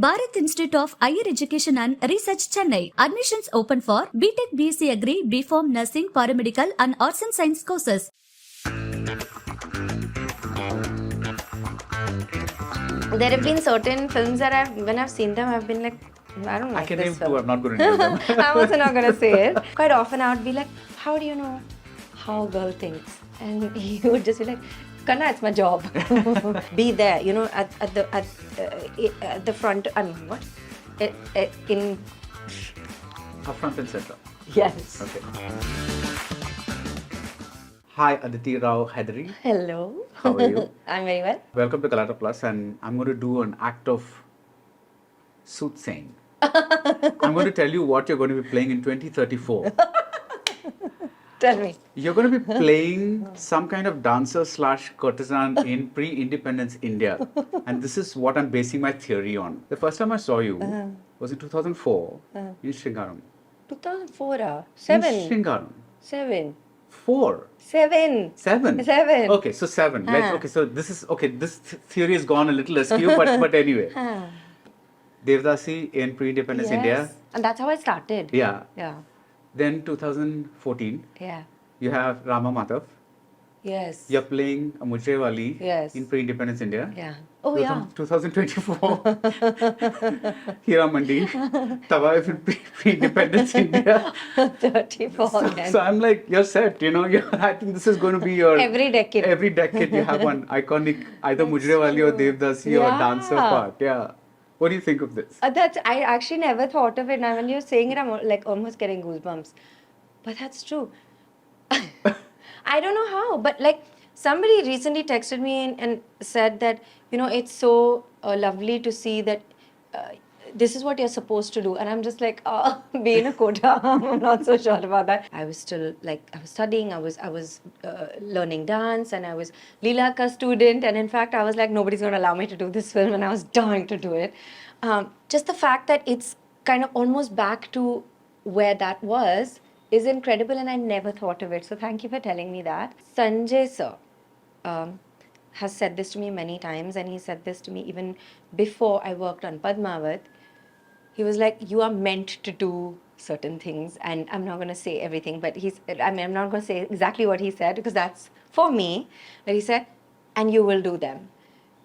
Bharath Institute of Higher Education and Research, Chennai. Admissions open for BTech, BSc Agri, BPharm, Nursing, Paramedical and Arts and Science courses. There have been certain films that when I've seen them, I've been like, I don't like I can this name film. two, I'm not going to name them. I'm also not going to say it. Quite often I would be like, how do you know how a girl thinks? And he would just be like, Kanna, it's my job. Be there, you know, at the front. I mean, what? In Up front and center. yes. Okay. Hi, Aditi Rao Hydari. Hello. How are you? I'm very well. Welcome to Galatta Plus, and I'm going to do an act of soothsaying. I'm going to tell you what you're going to be playing in 2034. Tell me. You're going to be playing some kind of dancer / courtesan in pre-independence India. And this is what I'm basing my theory on. The first time I saw you was in 2004 in Sringaram. 2004, In 7. Sringaram. 7. 4. 7. 7. 7. Okay, so 7. Okay, so this is, okay, this theory has gone a little askew, but anyway. Devdasi in pre-independence India. And that's how I started. Yeah. Yeah. Then 2014, Yeah. you have Rama Madhav. Yes. You're playing a Mujhe Wali Yes. in pre-independence India. Yeah. Oh, yeah. 2024, Heeramandi, Tawaif in pre-independence India. 34 again. So I'm like, you're set, you know, I think this is going to be your... Every decade. Every decade you have one iconic, either Mujhe Wali or Devdasi or dancer part. Yeah. What do you think of this? I actually never thought of it. Now when you're saying it, I'm like almost getting goosebumps. But that's true. I don't know how, but like somebody recently texted me and said that, you know, it's so lovely to see that this is what you're supposed to do. And I'm just like, oh, being a quota, I'm not so sure about that. I was still like, I was studying, I was learning dance, and I was Leela ka student. And in fact, I was like, nobody's going to allow me to do this film, and I was dying to do it. Just the fact that it's kind of almost back to where that was is incredible, and I never thought of it. So thank you for telling me that. Sanjay sir has said this to me many times, and he said this to me even before I worked on Padmavat. He was like, you are meant to do certain things, and I'm not going to say everything, but I'm not going to say exactly what he said because that's for me. But he said, and you will do them.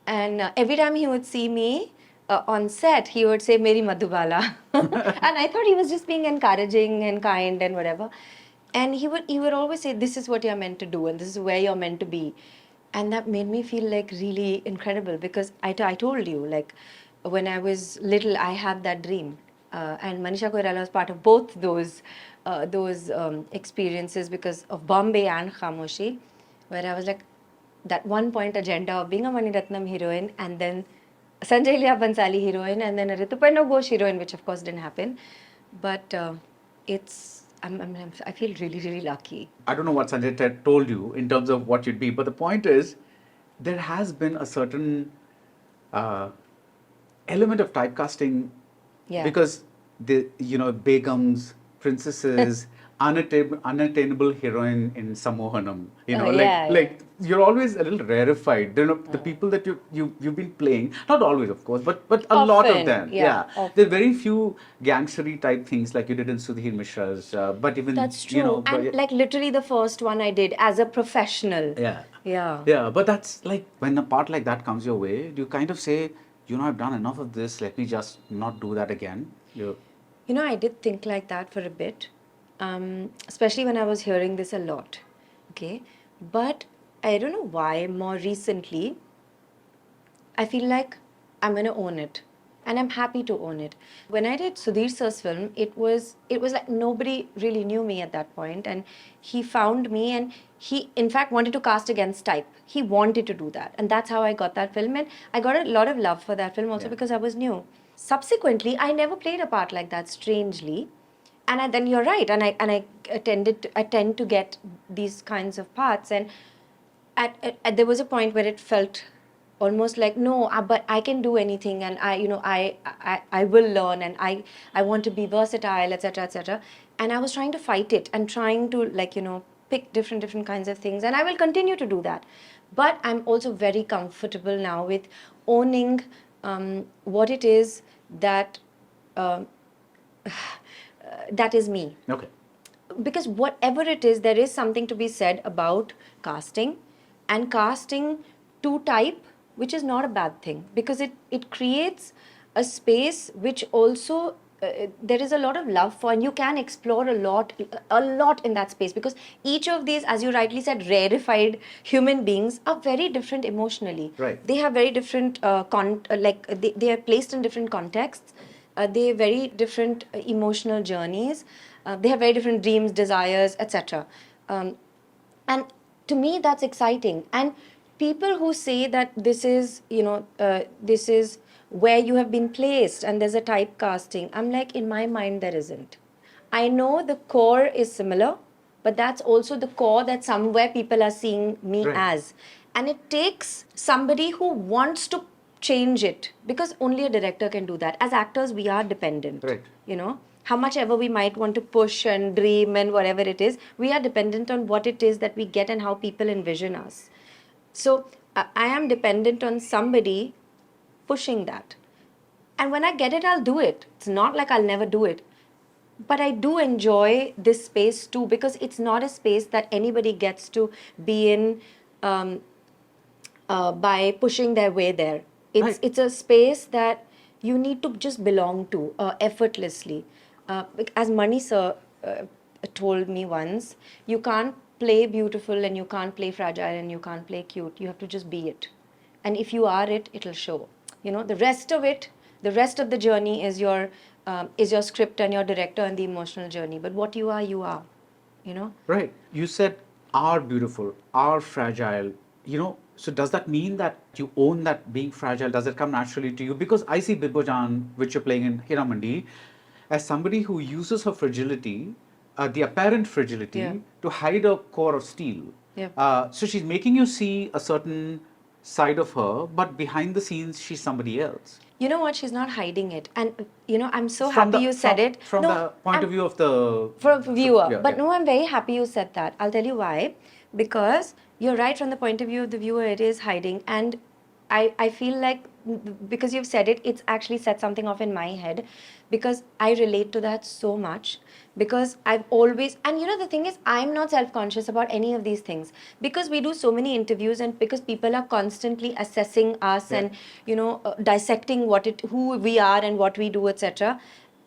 And every time he would see me on set, he would say, Meri Madhubala. And I thought he was just being encouraging and kind and whatever. And he would always say, this is what you're meant to do, and this is where you're meant to be. And that made me feel like really incredible because I told you, like, when I was little, I had that dream. And Manisha Koirala was part of both those experiences because of Bombay and Khamoshi, where I was like, that one point agenda of being a Mani Ratnam heroine and then Sanjay Bhansali heroine and then a Rituparna Ghosh heroine, which of course didn't happen. But I feel really, really lucky. I don't know what Sanjay told you in terms of what you'd be, but the point is, there has been a certain element of typecasting because the begums, princesses, unattainable heroine in Samohanam, like you're always a little rarefied. You know, the people that you've been playing, not always of course, but a lot of them. There are very few gangstery type things like you did in Sudhir Mishra's, but even that's true. And like literally the first one I did as a professional. Yeah. But that's like when a part like that comes your way, do you kind of say, you know, I've done enough of this, let me just not do that again? You know, I did think like that for a bit, especially when I was hearing this a lot. Okay. But I don't know why more recently, I feel like I'm going to own it. And I'm happy to own it. When I did Sudhir sir's film, it was like nobody really knew me at that point, and he found me, and he in fact wanted to cast against type. He wanted to do that, and that's how I got that film, and I got a lot of love for that film also because I was new. Subsequently, I never played a part like that, strangely, and then you're right, and I tend to get these kinds of parts, and at there was a point where it felt almost like no, but I can do anything, and I will learn, and I want to be versatile, etc., etc. And I was trying to fight it and trying to pick different kinds of things, and I will continue to do that. But I'm also very comfortable now with owning what it is that that is me. Okay. Because whatever it is, there is something to be said about casting, and casting to type, which is not a bad thing, because it creates a space which also there is a lot of love for, and you can explore a lot in that space, because each of these, as you rightly said, rarefied human beings are very different emotionally. Right. They have very different they are placed in different contexts. They have very different emotional journeys. They have very different dreams, desires, etc. And to me, that's exciting. And people who say that this is, this is where you have been placed and there's a typecasting, I'm like, in my mind, there isn't. I know the core is similar, but that's also the core that somewhere people are seeing me Right. as. And it takes somebody who wants to change it, because only a director can do that. As actors, we are dependent. Right. You know, how much ever we might want to push and dream and whatever it is, we are dependent on what it is that we get and how people envision us. So I am dependent on somebody pushing that. And when I get it, I'll do it. It's not like I'll never do it. But I do enjoy this space too, because it's not a space that anybody gets to be in by pushing their way there. It's a space that you need to just belong to effortlessly. As Mani sir told me once, you can't play beautiful and you can't play fragile and you can't play cute. You have to just be it. And if you are it, it'll show. You know, the rest of it, the rest of the journey is your script and your director and the emotional journey. But what you are, you are. You know. Right. You said are beautiful, are fragile. You know, so does that mean that you own that being fragile? Does it come naturally to you? Because I see Bibojan, which you're playing in Heeramandi, as somebody who uses her fragility, the apparent fragility, Yeah. to hide a core of steel. Yeah. So she's making you see a certain side of her, but behind the scenes, she's somebody else. You know what? She's not hiding it. And, you know, I'm so From happy the- you said from- it. From No, the point I'm- of view of the... for a viewer. Yeah, But yeah. no, I'm very happy you said that. I'll tell you why. Because you're right, from the point of view of the viewer, it is hiding. And I feel like, because you've said it, it's actually set something off in my head, because I relate to that so much. Because I've always, and you know, the thing is, I'm not self-conscious about any of these things, because we do so many interviews and because people are constantly assessing us Yeah. and, you know, dissecting who we are and what we do, etc.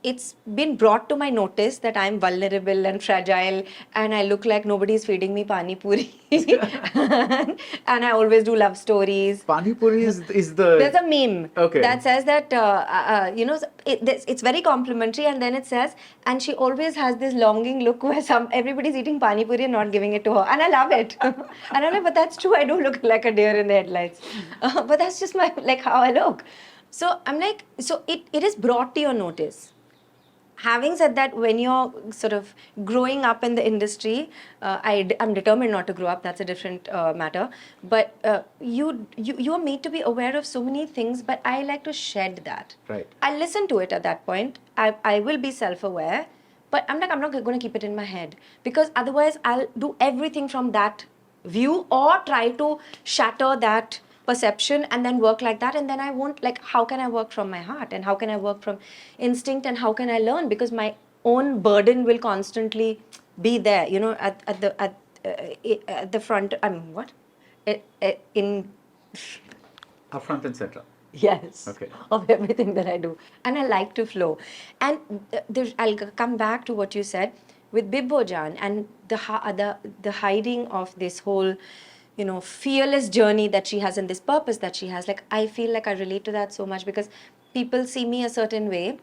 It's been brought to my notice that I'm vulnerable and fragile and I look like nobody's feeding me pani puri. And I always do love stories. Pani Puri is the... There's a meme Okay. that says that, you know, it's very complimentary, and then it says, and she always has this longing look where everybody's eating pani puri and not giving it to her. And I love it. And I'm like, but that's true. I do look like a deer in the headlights. But that's just like how I look. So I'm like, so it is brought to your notice. Having said that, when you're sort of growing up in the industry, I'm determined not to grow up. That's a different matter. But you are made to be aware of so many things. But I like to shed that. Right. I listen to it at that point. I will be self-aware. But I'm not going to keep it in my head, because otherwise I'll do everything from that view or try to shatter that perception and then work like that, and then I won't, like, how can I work from my heart and how can I work from instinct and how can I learn, because my own burden will constantly be there, you know, at the front. I mean, what in Up front and center. yes, Okay. of everything that I do, and I like to flow. And I'll come back to what you said with Bibbojan and the hiding of this whole, you know, fearless journey that she has and this purpose that she has. Like, I feel like I relate to that so much, because people see me a certain way,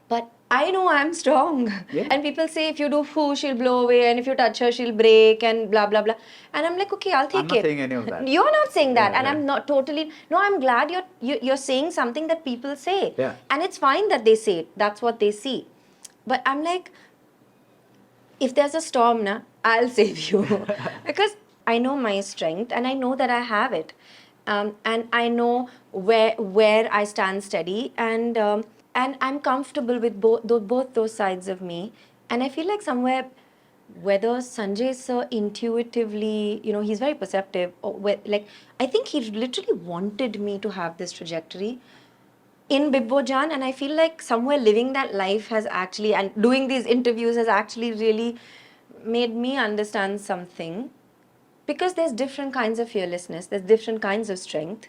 but I know I'm strong. Yeah. And people say, if you do foo, she'll blow away, and if you touch her, she'll break, and blah, blah, blah. And I'm like, okay, I'll take it. I'm not saying any of that. You're not saying that. Yeah, And yeah. I'm not totally, no, I'm glad you're saying something that people say. Yeah. And it's fine that they say it. That's what they see. But I'm like, if there's a storm, I'll save you. Because I know my strength and I know that I have it. And I know where I stand steady, and I'm comfortable with both those sides of me. And I feel like somewhere, whether Sanjay sir intuitively, you know, he's very perceptive, or like, I think he literally wanted me to have this trajectory. in Bibbojan, and I feel like somewhere living that life has actually, and doing these interviews has actually really made me understand something, because there's different kinds of fearlessness, there's different kinds of strength,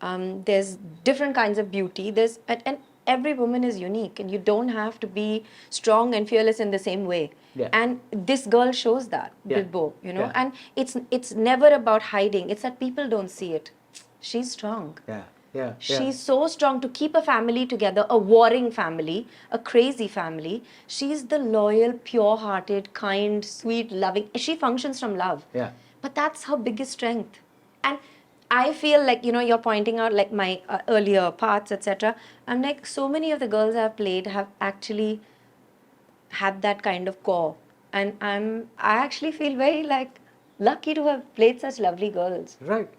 there's different kinds of beauty, and every woman is unique, and you don't have to be strong and fearless in the same way. Yeah. And this girl shows that, Yeah. Bibbo, you know, Yeah. and it's never about hiding, it's that people don't see it. She's strong. Yeah. Yeah. She's so strong to keep a family together, a warring family, a crazy family. She's the loyal, pure-hearted, kind, sweet, loving. She functions from love. Yeah. But that's her biggest strength. And I feel like, you know, you're pointing out like my earlier parts, etc. I'm like, so many of the girls I've played have actually had that kind of core. And I actually feel very like lucky to have played such lovely girls. Right.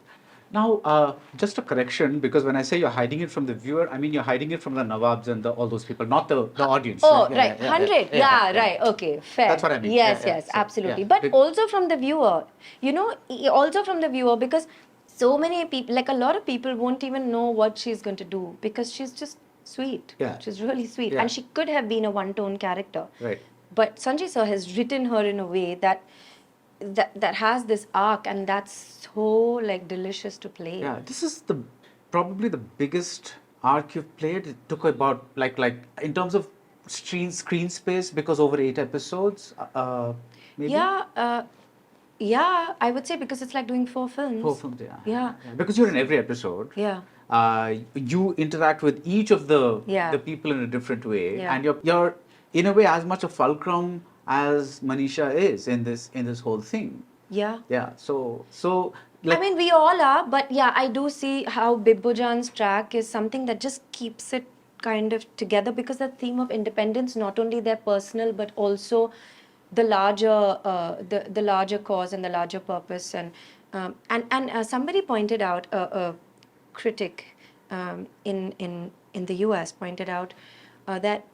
Now, just a correction, because when I say you're hiding it from the viewer, I mean you're hiding it from the Nawabs and all those people, not the audience. Oh, Yeah, right. 100. Yeah, right. Okay, fair. That's what I mean. Yes, Yeah, yeah. yes, So, absolutely. yeah. But also from the viewer, you know, also from the viewer, because so many people, like a lot of people won't even know what she's going to do, because she's just sweet. Yeah. She's really sweet. Yeah. And she could have been a one-tone character. Right. But Sanjay sir has written her in a way that has this arc, and that's so like delicious to play. Yeah, this is probably the biggest arc you've played. It took about like in terms of screen space, because over 8 episodes, maybe. Yeah, I would say, because it's like doing 4 films. 4 films, yeah. Yeah. Because you're in every episode. Yeah. You interact with each of the people in a different way, and you're in a way as much a fulcrum as Manisha is in this whole thing. Yeah. Yeah. So like, I mean, we all are, but yeah, I do see how Bibbojan's track is something that just keeps it kind of together, because the theme of independence, not only their personal but also the larger the larger cause and the larger purpose, and somebody pointed out, a critic in the US pointed out that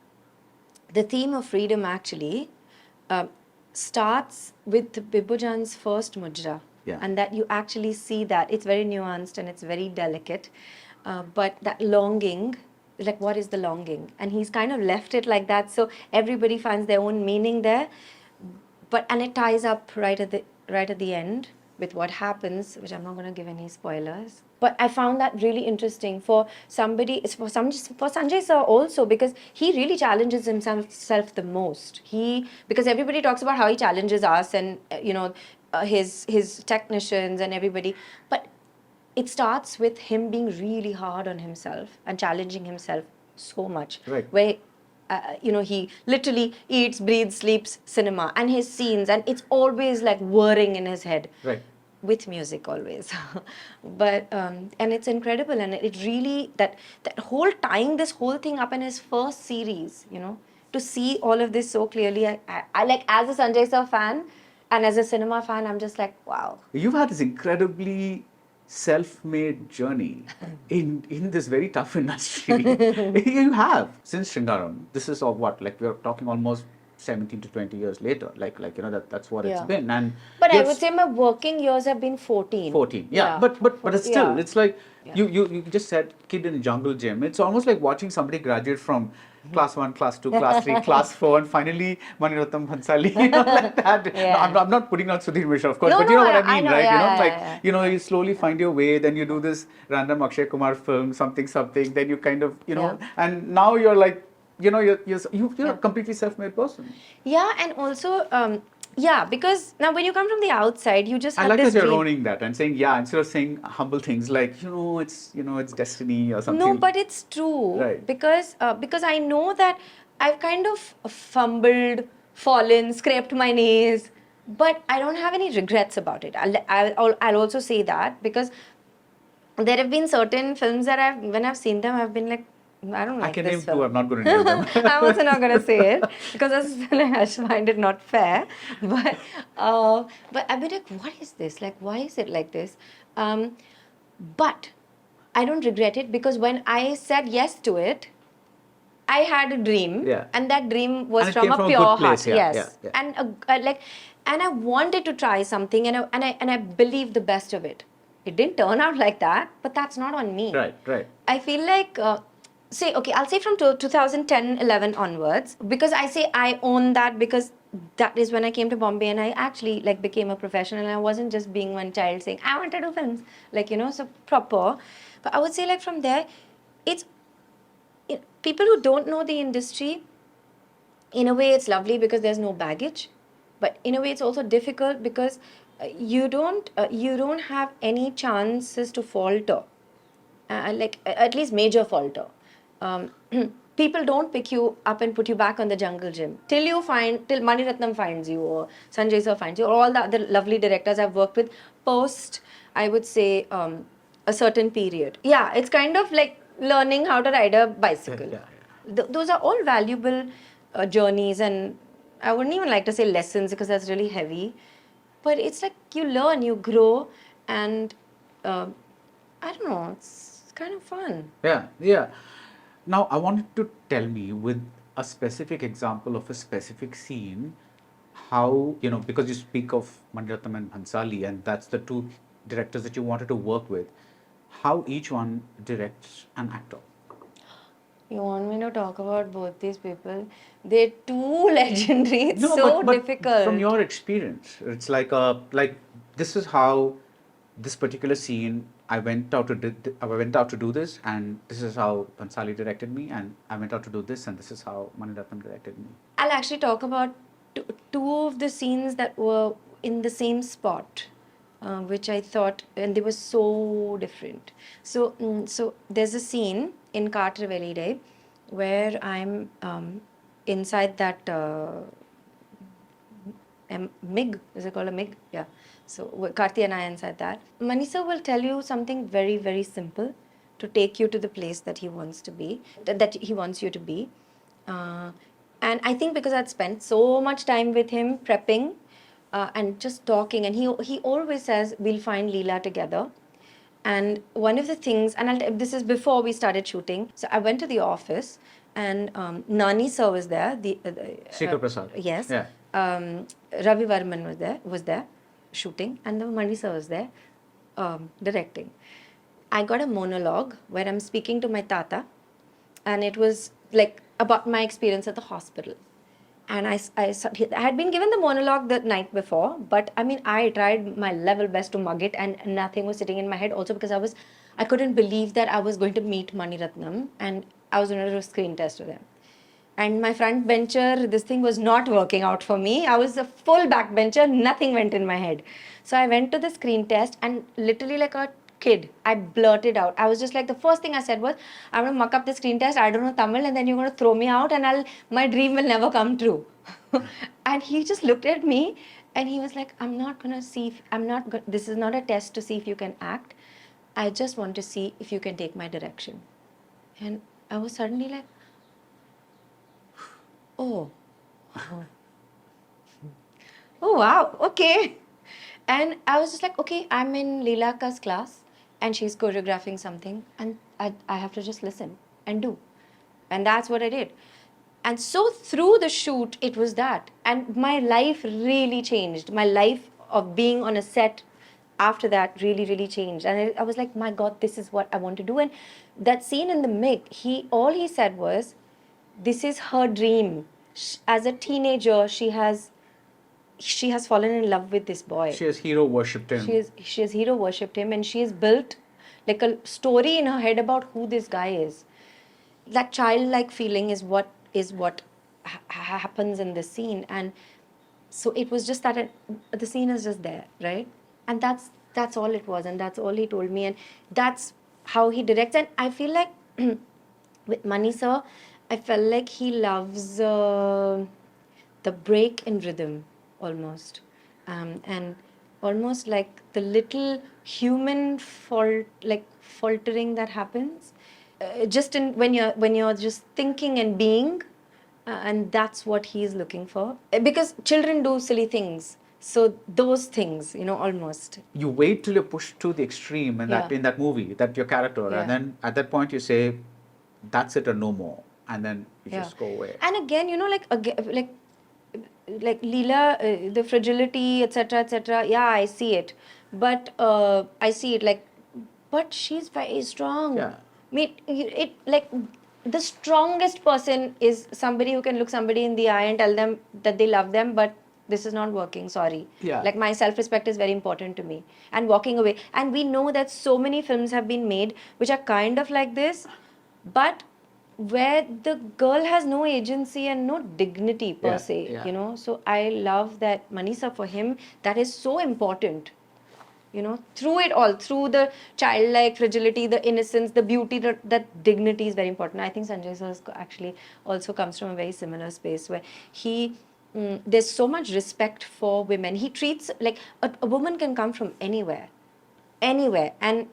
the theme of freedom actually starts with Bibbojan's first mujra. Yeah. And that you actually see that it's very nuanced and it's very delicate, but that longing, like what is the longing, and he's kind of left it like that, so everybody finds their own meaning there, and it ties up right at the end with what happens, which I'm not going to give any spoilers. But I found that really interesting for Sanjay sir also, because he really challenges himself the most. Because everybody talks about how he challenges us and his technicians and everybody, but it starts with him being really hard on himself and challenging himself so much. Right. Where he literally eats, breathes, sleeps cinema, and his scenes, and it's always like whirring in his head. Right. With music always. But and it's incredible, and it really that whole tying this whole thing up in his first series, to see all of this so clearly, I like, as a Sanjay sir fan and as a cinema fan, I'm just like, wow. You've had this incredibly self-made journey in this very tough industry. You have, since Shringaram. This is of what, like, we're talking almost 17 to 20 years later, that's what it's been. But I would say my working years have been 14. 14, yeah. But it's still, it's like, you just said kid in jungle gym. It's almost like watching somebody graduate from class 1, class 2, class 3, class 4, and finally Ratnam, Bhansali, like that. Yeah. No, I'm not putting out Sudhir Mishra, of course, No, but you know what I mean, know, right? yeah, You slowly find your way, then you do this random Akshay Kumar film, something, then you kind of, and now you're like, you're a completely self-made person. Yeah, and also, because now when you come from the outside, you just have I like this that you're dream. owning that and saying, instead of saying humble things like, it's destiny or something. No, but it's true. Right. Because I know that I've kind of fumbled, fallen, scraped my knees, but I don't have any regrets about it. I'll also say that, because there have been certain films that when I've seen them, I've been like, I don't like I can this name film. 2, I'm not going to name them. I'm also not going to say it, because I find it not fair. But I've been like, what is this? Like, why is it like this? But I don't regret it, because when I said yes to it, I had a dream, and that dream was and from a pure good place, heart. Yes, and I wanted to try something, and I believed the best of it. It didn't turn out like that, but that's not on me. Right. I feel like I'll say from 2010-11 onwards, because I say I own that, because that is when I came to Bombay and I actually like became a professional, and I wasn't just being one child saying I want to do films, like, you know, so proper. But I would say like from there, it's people who don't know the industry, in a way it's lovely because there's no baggage, but in a way it's also difficult because you don't have any chances to falter, at least major falter. Um, people don't pick you up and put you back on the jungle gym till Mani Ratnam finds you, or Sanjay sir finds you, or all the other lovely directors I've worked with post, I would say, a certain period. Yeah, it's kind of like learning how to ride a bicycle. Those are all valuable journeys, and I wouldn't even like to say lessons because that's really heavy, but it's like you learn, you grow, and I don't know, it's kind of fun. Yeah. Now, I wanted to tell me with a specific example of a specific scene, how, you know, because you speak of Mani Ratnam and Bhansali, and that's the two directors that you wanted to work with, how each one directs an actor. You want me to talk about both these people? They're too legendary. It's No, so but difficult. from your experience, it's like this is how this particular scene I went out to do this, and this is how Bhansali directed me, and I went out to do this, and this is how Mani Ratnam directed me. I'll actually talk about two of the scenes that were in the same spot, which I thought, and they were so different. So there's a scene in Carter Day where I'm inside that MIG. Is it called a MIG? Yeah. So Karthi and I inside that. Manisa will tell you something very, very simple to take you to the place that he wants to be, that he wants you to be. And I think because I'd spent so much time with him prepping and just talking, and he always says, we'll find Leela together. And one of the things, and this is before we started shooting, so I went to the office, and Nani sir was there. Shekhar Prasad. Yes. Yeah. Ravi Varman was there shooting, and the Mani sir was there directing. I got a monologue where I'm speaking to my tata, and it was like about my experience at the hospital. And I had been given the monologue the night before, but I mean, I tried my level best to mug it, and nothing was sitting in my head. Also, because I couldn't believe that I was going to meet Mani Ratnam, and I was going to do a screen test with him. And my front bencher, this thing was not working out for me. I was a full back bencher, nothing went in my head. So I went to the screen test, and literally like a kid, I blurted out. I was just like, the first thing I said was, I'm going to muck up the screen test, I don't know Tamil, and then you're going to throw me out, and my dream will never come true. And he just looked at me, and he was like, this is not a test to see if you can act. I just want to see if you can take my direction. And I was suddenly like, oh wow, okay. And I was just like, okay, I'm in Leela ka's class, and she's choreographing something, and I have to just listen and do. And that's what I did. And so through the shoot, it was that. And my life really changed. My life of being on a set after that really, really changed. And I was like, my God, this is what I want to do. And that scene in the MIG, all he said was, this is her dream. As a teenager, she has fallen in love with this boy. She has hero worshipped him. She has hero worshipped him, and she has built like a story in her head about who this guy is. That childlike feeling is what happens in this scene. And so it was just that the scene is just there, right? And that's all it was, and that's all he told me, and that's how he directs. And I feel like with Mani sir, I felt like he loves the break in rhythm almost, and almost like the little human faltering that happens, just when you're just thinking and being, and that's what he's looking for. Because children do silly things, so those things, almost. You wait till you're pushed to the extreme in that movie, that your character, and then at that point you say, that's it or no more, and then you just go away. And again, like Leela, the fragility, etc. Yeah, I see it, but but she's very strong. Yeah. I mean, it like the strongest person is somebody who can look somebody in the eye and tell them that they love them, but this is not working, sorry. Yeah. Like, my self-respect is very important to me. And walking away. And we know that so many films have been made which are kind of like this, but where the girl has no agency and no dignity per se, yeah. you know. So I love that Manisa, for him, that is so important. You know, through it all, through the childlike fragility, the innocence, the beauty, that dignity is very important. I think Sanjay sir actually also comes from a very similar space where he, there's so much respect for women. He treats, like, a woman can come from anywhere, and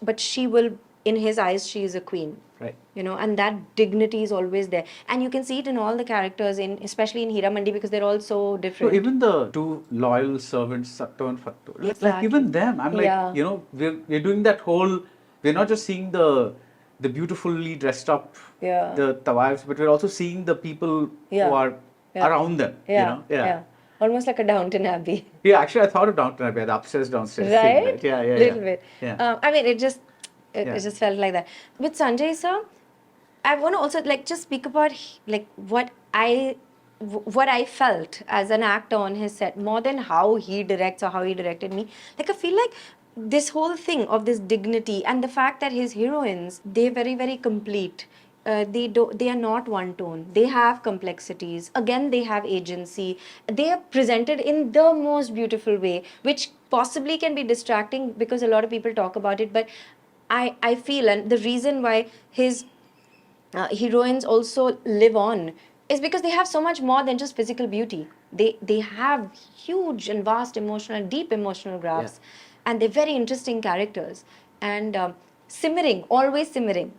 but she will, in his eyes, she is a queen. Right. You know, and that dignity is always there, and you can see it in all the characters, in especially in Heeramandi, because they're all so different. So even the two loyal servants, Satto and Fatto, like Exactly. even them, I'm like, Yeah. you know, we're doing that whole. We're not just seeing the beautifully dressed up, Yeah. the tawafs, but we're also seeing the people Yeah. who are Yeah. around them. Yeah, You know, yeah. almost like a Downton Abbey. Yeah, actually, I thought of Downton Abbey, the upstairs, downstairs scene, Right? right? Yeah, Little bit. Yeah. I mean, it just Yeah. just felt like that. With Sanjay sir, I want to also, like, just speak about, like, what I felt as an actor on his set, more than how he directs or how he directed me. Like, I feel like this whole thing of this dignity and the fact that his heroines, they're very, very complete. They are not one tone. They have complexities. Again, they have agency. They are presented in the most beautiful way, which possibly can be distracting because a lot of people talk about it. But I feel, and the reason why his heroines also live on is because they have so much more than just physical beauty. They have huge and vast emotional, deep emotional graphs, and they're very interesting characters, and simmering, always simmering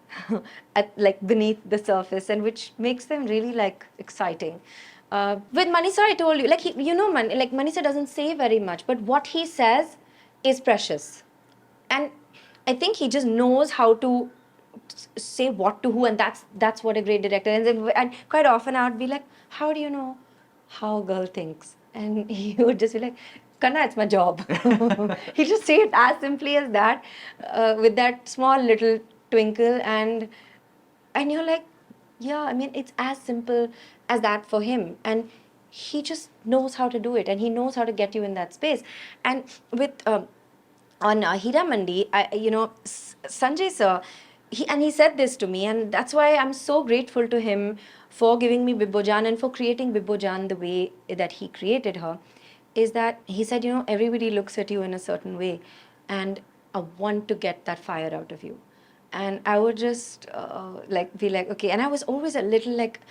at, like, beneath the surface, and which makes them really, like, exciting. With Manisa, I told you, like, Manisa doesn't say very much, but what he says is precious, and I think he just knows how to say what to who, and that's what a great director is. And quite often I would be like, how do you know how a girl thinks? And he would just be like, Kanna, it's my job. He'll just say it as simply as that, with that small little twinkle, and you're like, yeah, I mean, it's as simple as that for him, and he just knows how to do it, and he knows how to get you in that space. And with on Heeramandi, Sanjay sir, he said this to me, and that's why I'm so grateful to him for giving me Bibbojan and for creating Bibbojan the way that he created her, is that he said, everybody looks at you in a certain way, and I want to get that fire out of you. And I would just be like, okay. And I was always a little like,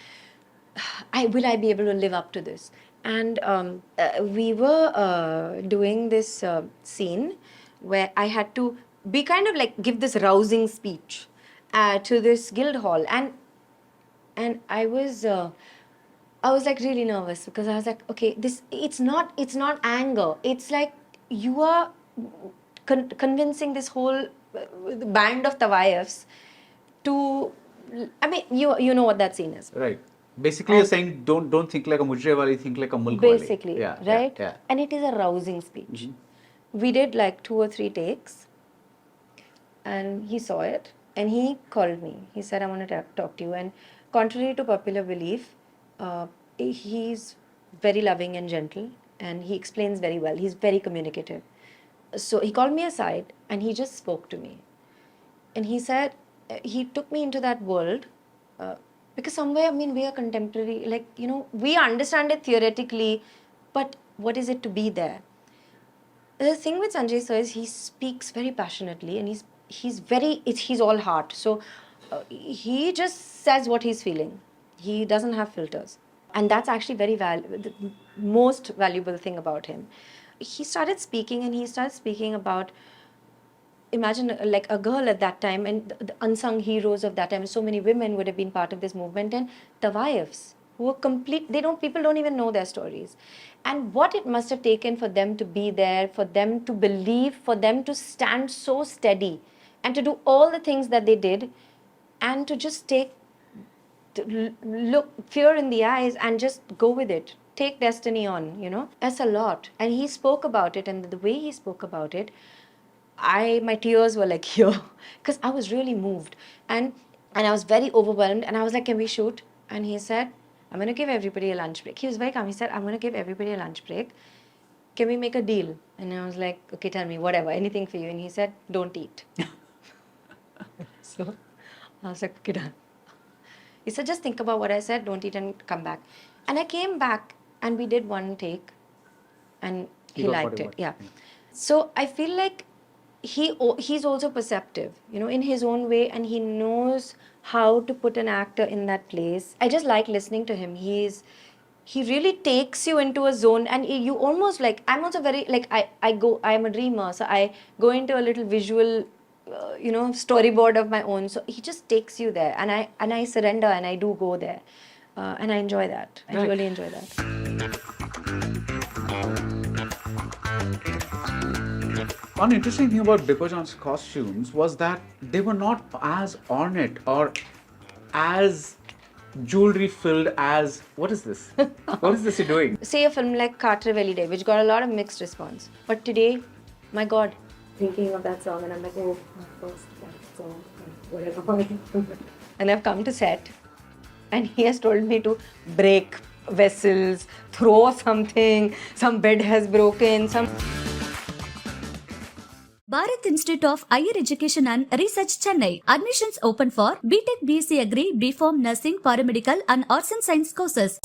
will I be able to live up to this? And we were doing this scene where I had to be kind of like give this rousing speech to this guild hall, and I was like really nervous because I was like, okay, it's not anger. It's like you are convincing this whole band of Tawayafs to, I mean, you know what that scene is. Right. Basically, you're saying don't think like a mujre wali, think like a mulk basically, wali. right? Yeah. And it is a rousing speech. Mm-hmm. We did like 2 or 3 takes, and he saw it, and he called me. He said, I want to talk to you. And contrary to popular belief, he's very loving and gentle, and he explains very well. He's very communicative. So he called me aside, and he just spoke to me. And he said, he took me into that world, because somewhere, I mean, we are contemporary, like, we understand it theoretically, but what is it to be there? The thing with Sanjay sir is he speaks very passionately, and he's all heart. So he just says what he's feeling. He doesn't have filters. And that's actually the most valuable thing about him. He started speaking about, imagine like a girl at that time, and the unsung heroes of that time. So many women would have been part of this movement, and Tawayafs who were complete. People don't even know their stories, and what it must have taken for them to be there, for them to believe, for them to stand so steady, and to do all the things that they did, and to just look fear in the eyes and just go with it. Take destiny on. That's a lot. And he spoke about it, and the way he spoke about it, my tears were like here because I was really moved. And And I was very overwhelmed. And I was like, can we shoot? And he said, I'm going to give everybody a lunch break. He was very calm. He said, I'm going to give everybody a lunch break. Can we make a deal? And I was like, okay, tell me, whatever, anything for you. And he said, don't eat. So I was like, okay, done. He said, just think about what I said, don't eat and come back. And I came back and we did one take and he liked it. Yeah. So I feel like he's also perceptive, you know, in his own way, and he knows how to put an actor in that place. I just like listening to him. He really takes you into a zone, and you almost like, I'm also very like, I'm a dreamer, so I go into a little visual storyboard of my own. So he just takes you there, and I surrender, and I do go there, and I enjoy that. I really enjoy that. One interesting thing about Bikojan's costumes was that they were not as ornate or as jewelry filled as, what is this? What is this you're doing? Say a film like Katravelli Day, which got a lot of mixed response. But today, my God, thinking of that song, and I'm like, oh, my first song, whatever. And I've come to set, and he has told me to break vessels, throw something, some bed has broken, some... Bharath Institute of Higher Education and Research, Chennai. Admissions open for BTech, BSc Agri, BPharm, Nursing, Paramedical and Arts and Science courses.